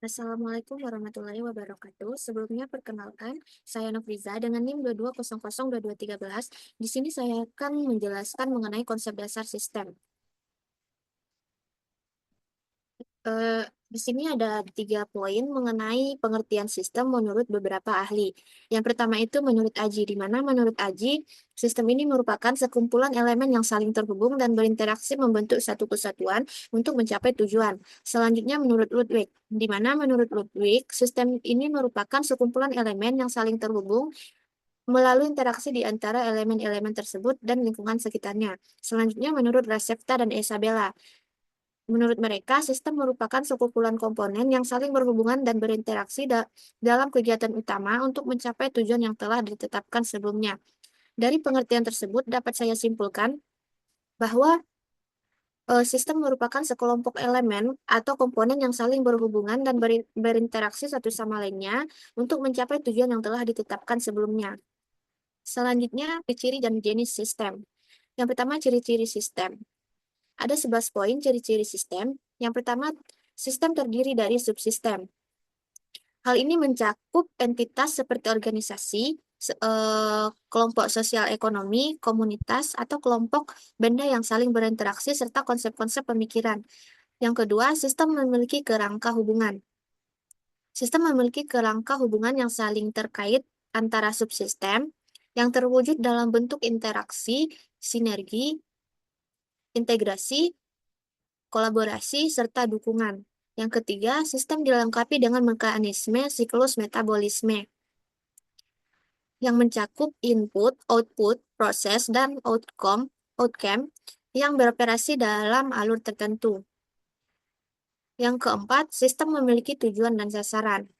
Assalamualaikum warahmatullahi wabarakatuh. Sebelumnya perkenalkan, saya Nofriza dengan NIM 22002213. Di sini saya akan menjelaskan mengenai konsep dasar sistem. Di sini ada 3 poin mengenai pengertian sistem menurut beberapa ahli. Yang pertama itu menurut Aji, di mana menurut Aji, sistem ini merupakan sekumpulan elemen yang saling terhubung dan berinteraksi membentuk satu kesatuan untuk mencapai tujuan. Selanjutnya menurut Ludwig, di mana menurut Ludwig, sistem ini merupakan sekumpulan elemen yang saling terhubung melalui interaksi di antara elemen-elemen tersebut dan lingkungan sekitarnya. Selanjutnya menurut Recepta dan Isabella, menurut mereka, sistem merupakan sekumpulan komponen yang saling berhubungan dan berinteraksi dalam kegiatan utama untuk mencapai tujuan yang telah ditetapkan sebelumnya. Dari pengertian tersebut, dapat saya simpulkan bahwa sistem merupakan sekelompok elemen atau komponen yang saling berhubungan dan berinteraksi satu sama lainnya untuk mencapai tujuan yang telah ditetapkan sebelumnya. Selanjutnya, ciri dan jenis sistem. Yang pertama, ciri-ciri sistem. Ada 11 poin ciri-ciri sistem. Yang pertama, sistem terdiri dari subsistem. Hal ini mencakup entitas seperti organisasi, kelompok sosial ekonomi, komunitas, atau kelompok benda yang saling berinteraksi serta konsep-konsep pemikiran. Yang kedua, sistem memiliki kerangka hubungan. Sistem memiliki kerangka hubungan yang saling terkait antara subsistem yang terwujud dalam bentuk interaksi, sinergi, integrasi, kolaborasi, serta dukungan. Yang ketiga, sistem dilengkapi dengan mekanisme siklus metabolisme yang mencakup input, output, proses, dan outcome yang beroperasi dalam alur tertentu. Yang keempat, sistem memiliki tujuan dan sasaran.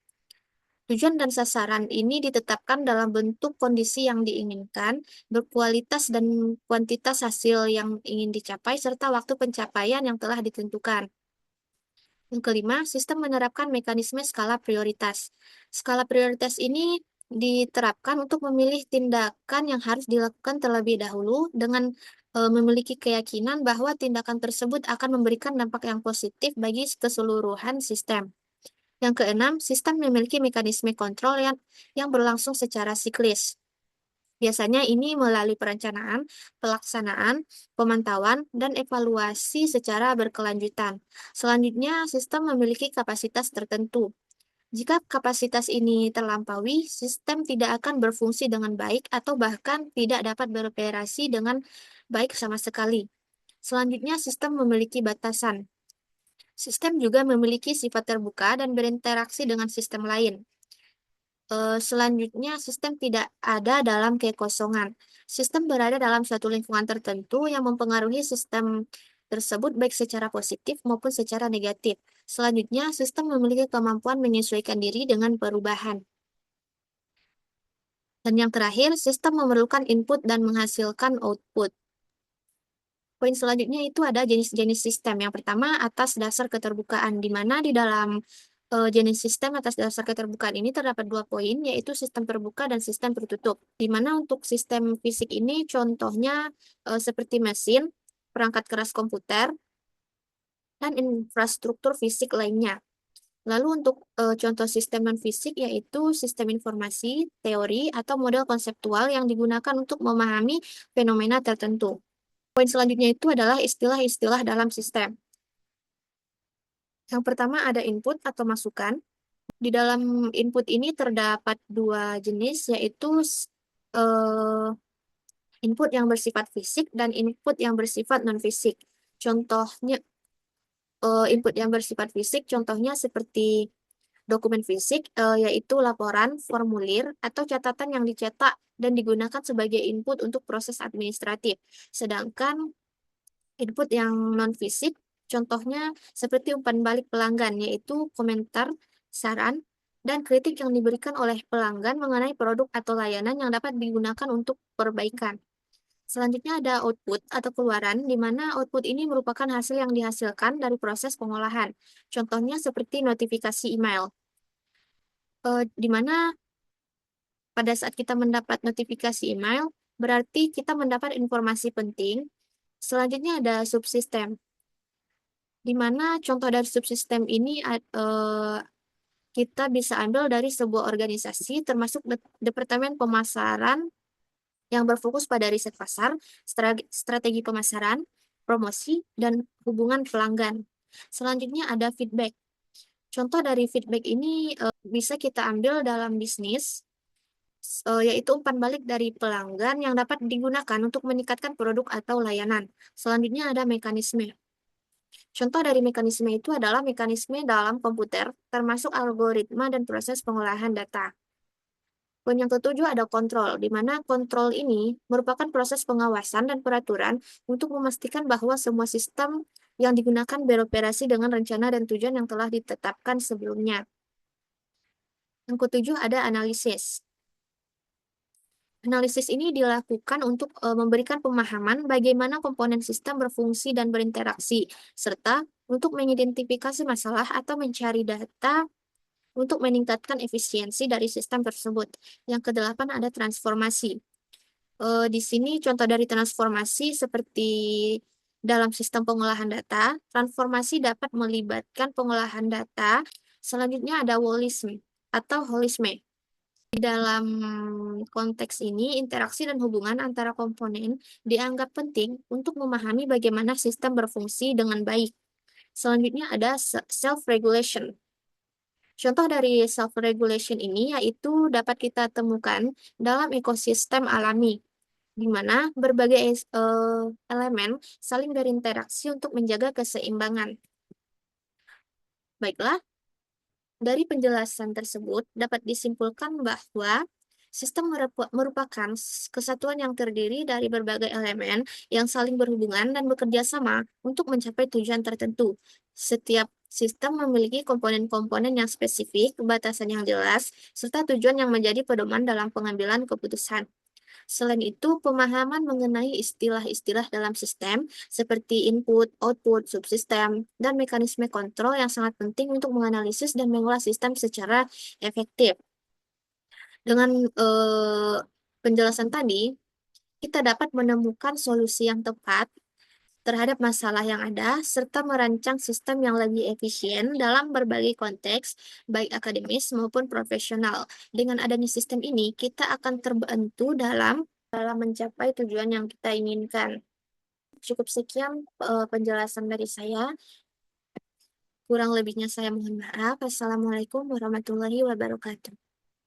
Tujuan dan sasaran ini ditetapkan dalam bentuk kondisi yang diinginkan, berkualitas dan kuantitas hasil yang ingin dicapai, serta waktu pencapaian yang telah ditentukan. Yang kelima, sistem menerapkan mekanisme skala prioritas. Skala prioritas ini diterapkan untuk memilih tindakan yang harus dilakukan terlebih dahulu dengan memiliki keyakinan bahwa tindakan tersebut akan memberikan dampak yang positif bagi keseluruhan sistem. Yang keenam, sistem memiliki mekanisme kontrol yang berlangsung secara siklis. Biasanya ini melalui perencanaan, pelaksanaan, pemantauan, dan evaluasi secara berkelanjutan. Selanjutnya, sistem memiliki kapasitas tertentu. Jika kapasitas ini terlampaui, sistem tidak akan berfungsi dengan baik atau bahkan tidak dapat beroperasi dengan baik sama sekali. Selanjutnya, sistem memiliki batasan. Sistem juga memiliki sifat terbuka dan berinteraksi dengan sistem lain. Selanjutnya, sistem tidak ada dalam kekosongan. Sistem berada dalam suatu lingkungan tertentu yang mempengaruhi sistem tersebut baik secara positif maupun secara negatif. Selanjutnya, sistem memiliki kemampuan menyesuaikan diri dengan perubahan. Dan yang terakhir, sistem memerlukan input dan menghasilkan output. Poin selanjutnya itu ada jenis-jenis sistem. Yang pertama, atas dasar keterbukaan, di mana di dalam jenis sistem atas dasar keterbukaan ini terdapat 2 poin, yaitu sistem terbuka dan sistem tertutup. Di mana untuk sistem fisik ini contohnya seperti mesin, perangkat keras komputer, dan infrastruktur fisik lainnya. Lalu untuk contoh sistem non-fisik yaitu sistem informasi, teori, atau model konseptual yang digunakan untuk memahami fenomena tertentu. Poin selanjutnya itu adalah istilah-istilah dalam sistem. Yang pertama ada input atau masukan. Di dalam input ini terdapat 2 jenis, yaitu eh, input yang bersifat fisik dan input yang bersifat non-fisik. Contohnya, input yang bersifat fisik, contohnya seperti dokumen fisik, yaitu laporan, formulir, atau catatan yang dicetak dan digunakan sebagai input untuk proses administratif. Sedangkan input yang non-fisik, contohnya seperti umpan balik pelanggan, yaitu komentar, saran, dan kritik yang diberikan oleh pelanggan mengenai produk atau layanan yang dapat digunakan untuk perbaikan. Selanjutnya ada output atau keluaran, di mana output ini merupakan hasil yang dihasilkan dari proses pengolahan. Contohnya seperti notifikasi email, di mana pada saat kita mendapat notifikasi email, berarti kita mendapat informasi penting. Selanjutnya ada subsistem, di mana contoh dari subsistem ini kita bisa ambil dari sebuah organisasi, termasuk Departemen Pemasaran yang berfokus pada riset pasar, strategi pemasaran, promosi, dan hubungan pelanggan. Selanjutnya ada feedback. Contoh dari feedback ini bisa kita ambil dalam bisnis, yaitu umpan balik dari pelanggan yang dapat digunakan untuk meningkatkan produk atau layanan. Selanjutnya ada mekanisme. Contoh dari mekanisme itu adalah mekanisme dalam komputer, termasuk algoritma dan proses pengolahan data. Poin yang ketujuh ada kontrol, di mana kontrol ini merupakan proses pengawasan dan peraturan untuk memastikan bahwa semua sistem yang digunakan beroperasi dengan rencana dan tujuan yang telah ditetapkan sebelumnya. Yang ketujuh ada analisis. Analisis ini dilakukan untuk memberikan pemahaman bagaimana komponen sistem berfungsi dan berinteraksi, serta untuk mengidentifikasi masalah atau mencari data untuk meningkatkan efisiensi dari sistem tersebut. Yang kedelapan ada transformasi. Di sini contoh dari transformasi seperti dalam sistem pengolahan data, transformasi dapat melibatkan pengolahan data. Selanjutnya ada holisme atau holisme. Di dalam konteks ini, interaksi dan hubungan antara komponen dianggap penting untuk memahami bagaimana sistem berfungsi dengan baik. Selanjutnya ada self-regulation. Contoh dari self-regulation ini yaitu dapat kita temukan dalam ekosistem alami, di mana berbagai elemen saling berinteraksi untuk menjaga keseimbangan. Baiklah, dari penjelasan tersebut dapat disimpulkan bahwa sistem merupakan kesatuan yang terdiri dari berbagai elemen yang saling berhubungan dan bekerja sama untuk mencapai tujuan tertentu. Setiap sistem memiliki komponen-komponen yang spesifik, batasan yang jelas, serta tujuan yang menjadi pedoman dalam pengambilan keputusan. Selain itu, pemahaman mengenai istilah-istilah dalam sistem seperti input, output, subsistem, dan mekanisme kontrol yang sangat penting untuk menganalisis dan mengolah sistem secara efektif. Dengan penjelasan tadi, kita dapat menemukan solusi yang tepat terhadap masalah yang ada, serta merancang sistem yang lebih efisien dalam berbagai konteks, baik akademis maupun profesional. Dengan adanya sistem ini, kita akan terbantu dalam mencapai tujuan yang kita inginkan. Cukup sekian penjelasan dari saya. Kurang lebihnya saya mohon maaf. Assalamualaikum warahmatullahi wabarakatuh.